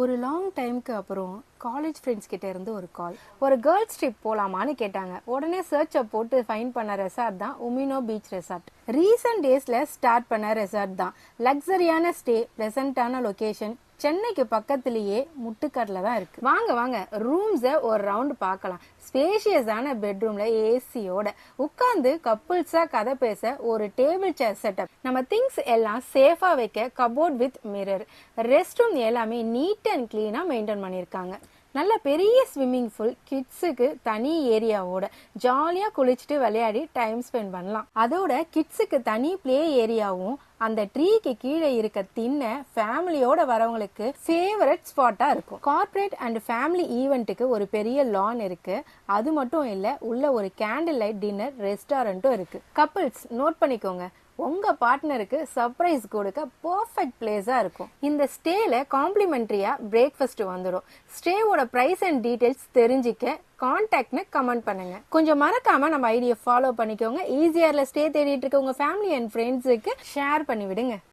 ஒரு லாங் டைமுக்கு அப்புறம் காலேஜ் ஃப்ரெண்ட்ஸ் கிட்ட இருந்து ஒரு கால். ஒரு கேர்ள்ஸ் ட்ரிப் போலாமான்னு கேட்டாங்க. உடனே சர்ச்சை போட்டு ஃபைன் பண்ண ரெசார்ட் தான் உமினோ பீச் ரெசார்ட். ரீசன்ட் டேஸ்ல ஸ்டார்ட் பண்ண ரெசார்ட் தான். லக்ஸரியான ஸ்டே, பிளசண்டான லொகேஷன், சென்னைக்கு பக்கத்திலேயே முட்டுக்கடல தான் இருக்கு. வாங்க வாங்க ரூம்ஸை ஒரு ரவுண்ட் பார்க்கலாம். ஸ்பேஷியஸான பெட்ரூம்ல ஏசியோட உட்கார்ந்து கப்புள்ஸா கதை பேச ஒரு டேபிள் சேர் செட்டப். நம்ம திங்ஸ் எல்லாம் சேஃபா வைக்க cupboard with mirror. Rest room எல்லாமே நீட் அண்ட் கிளீனா மெயின்டைன் பண்ணிருக்காங்க. நல்ல பெரிய ஸ்விம்மிங் பூல், கிட்ஸுக்கு தனி ஏரியாவோட ஜாலியா குளிச்சுட்டு விளையாடி டைம் ஸ்பெண்ட் பண்ணலாம். அதோட கிட்ஸுக்கு தனி பிளே ஏரியாவும் அந்த ட்ரீக்கு கீழே இருக்க தின்ன ஃபேமிலியோட வரவங்களுக்கு ஃபேவரட் ஸ்பாட்டா இருக்கும். கார்ப்பரேட் அண்ட் ஃபேமிலி ஈவெண்ட்டுக்கு ஒரு பெரிய லான் இருக்கு. அது மட்டும் இல்ல, உள்ள ஒரு கேண்டில் லைட் டின்னர் ரெஸ்டாரண்ட்டும் இருக்கு. கப்பிள்ஸ் நோட் பண்ணிக்கோங்க, உங்க பார்ட்னருக்கு சர்ப்ரைஸ் கொடுக்க பெர்ஃபெக்ட் பிளேஸா இருக்கும். இந்த ஸ்டேல காம்ப்ளிமெண்டரியா பிரேக்ஃபாஸ்ட் வந்துடும். ஸ்டேவோட பிரைஸ் அண்ட் டீடைல்ஸ் தெரிஞ்சிக்க கான்டாக்ட்னு கமெண்ட் பண்ணுங்க. கொஞ்சம் மறக்காம நம்ம ஐடியை ஃபாலோ பண்ணிக்கோங்க. ஈஸியர்ல ஸ்டே தேடிட்டு இருக்க உங்க ஃபேமிலி அண்ட் ஃப்ரெண்ட்ஸுக்கு ஷேர் பண்ணி விடுங்க.